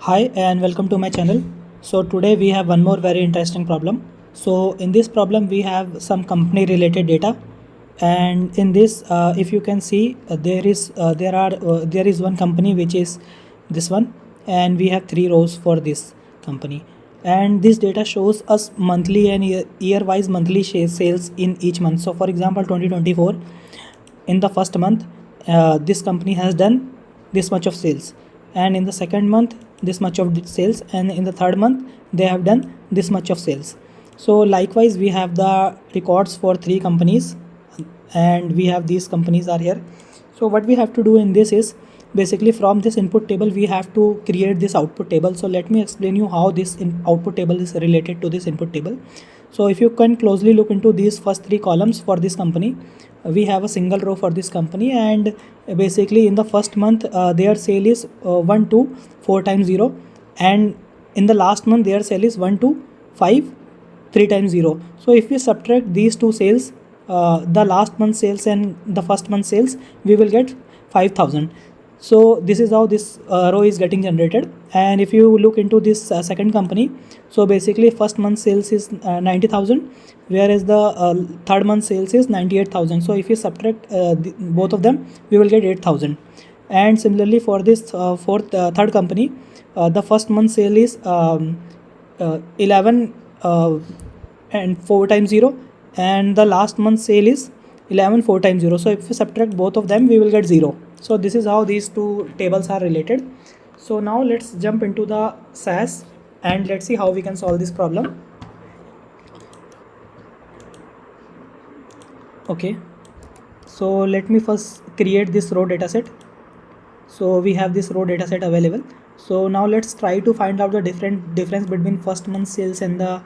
Hi and welcome to my channel. So today we have one more very interesting problem. So in this problem we have some company related data, and in this if you can see there is one company which is this one, and we have three rows for this company, and this data shows us monthly and year wise monthly sales in each month. So for example 2024, in the first month this company has done this much of sales, and in the second month this much of sales, and in the third month they have done this much of sales. So likewise we have the records for three companies, and we have these companies are here. So what we have to do in this is basically from this input table we have to create this output table. So let me explain you how this output table is related to this input table. So if you can closely look into these first three columns for this company, we have a single row for this company, and basically in the first month their sale is 1 to 4 times 0, and in the last month their sale is 1 to 5 3 times 0. So if we subtract these two sales, the last month sales and the first month sales, we will get 5,000. So this is how this row is getting generated. And if you look into this second company, so basically first month sales is 90,000, whereas the third month sales is 98,000. So if you subtract both of them, we will get 8,000. And similarly for this third company, the first month sale is 11 and 4 times 0, and the last month sale is 11 4 times 0. So if we subtract both of them, we will get 0. So this is how these two tables are related. So now let's jump into the SAS and let's see how we can solve this problem. Okay, so let me first create this row dataset. So we have this row dataset available. So now let's try to find out the difference between first month sales and the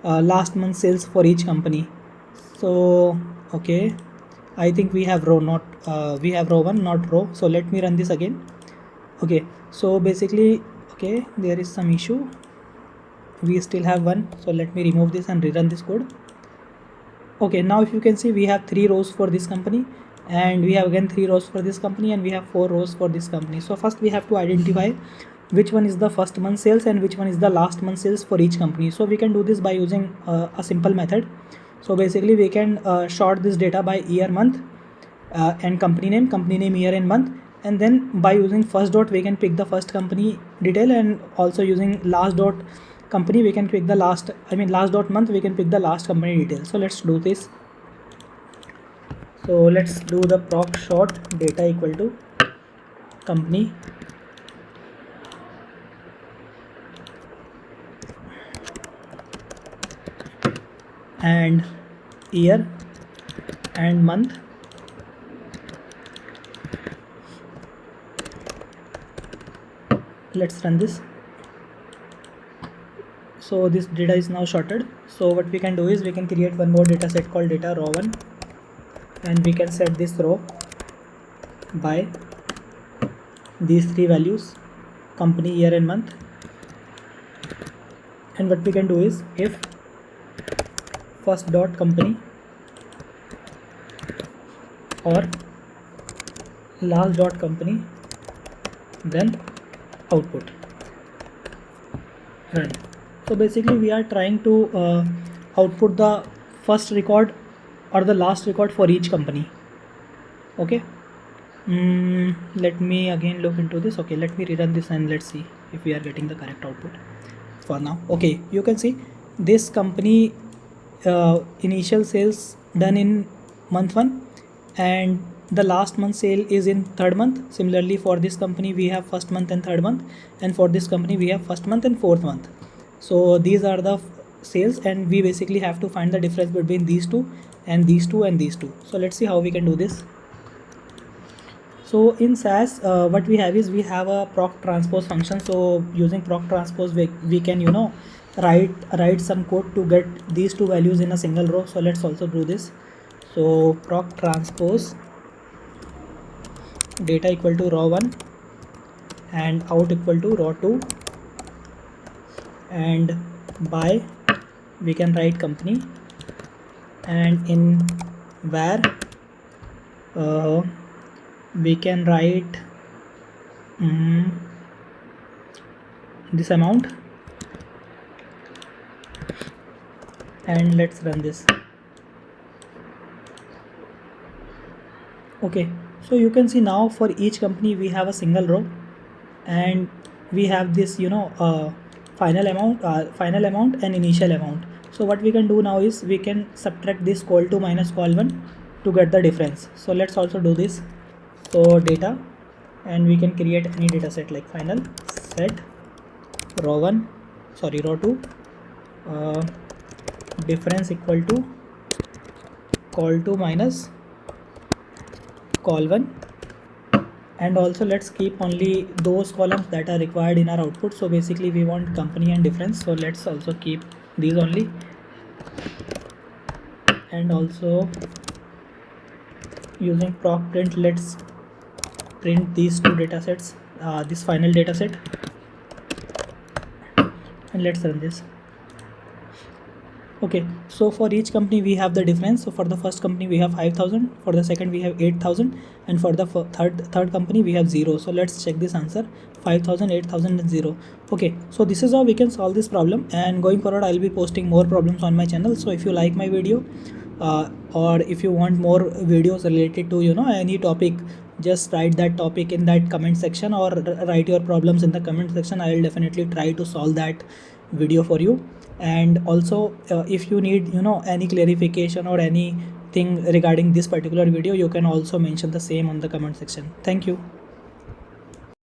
last month sales for each company. So okay, I think we have row not we have row 1 not row. So let me run this again. Okay, so basically okay, there is some issue, we still have one. So let me remove this and rerun this code. Okay, now if you can see, we have 3 rows for this company, and we have again 3 rows for this company, and we have 4 rows for this company. So first we have to identify which one is the first month sales and which one is the last month sales for each company. So we can do this by using a simple method. So basically we can sort this data by year, month, and company name, year and month, and then by using first dot we can pick the first company detail, and also using last dot company we can pick the last dot month we can pick the last company detail. So let's do this. So let's do the proc short data equal to company and year and month. Let's run this. So this data is now sorted. So what we can do is we can create one more data set called data row 1, and we can set this row by these three values, company, year and month. And what we can do is if first dot company or last dot company, then output, run. So basically we are trying to output the first record or the last record for each company. Okay, let me again look into this. Okay, let me rerun this and let's see if we are getting the correct output for now. Okay, you can see this company initial sales done in month 1, and the last month sale is in third month. Similarly for this company we have first month and third month, and for this company we have first month and fourth month. So these are the sales, and we basically have to find the difference between these two and these two and these two. So let's see how we can do this. So in SAS what we have is we have a proc transpose function. So using proc transpose we can write some code to get these two values in a single row. So let's also do this. So proc transpose data equal to row 1 and out equal to row 2, and by we can write company, and in var we can write this amount, and let's run this. Okay, so you can see now for each company we have a single row, and we have this final amount and initial amount. So what we can do now is we can subtract this call 2 minus call 1 to get the difference. So let's also do this. So data, and we can create any data set like final set row 2 difference equal to call 2 minus call 1, and also let's keep only those columns that are required in our output. So basically we want company and difference, so let's also keep these only, and also using proc print, let's print these two data sets, this final data set, and let's run this. Okay, so for each company we have the difference. So for the first company we have 5,000, for the second we have 8,000, and for the third company we have 0. So let's check this answer: 5,000, 8,000 and 0. Okay, so this is how we can solve this problem, and going forward I'll be posting more problems on my channel. So if you like my video, or if you want more videos related to any topic, just write that topic in that comment section, or write your problems in the comment section. I will definitely try to solve that video for you. And also if you need any clarification or anything regarding this particular video, you can also mention the same on the comment section. Thank you.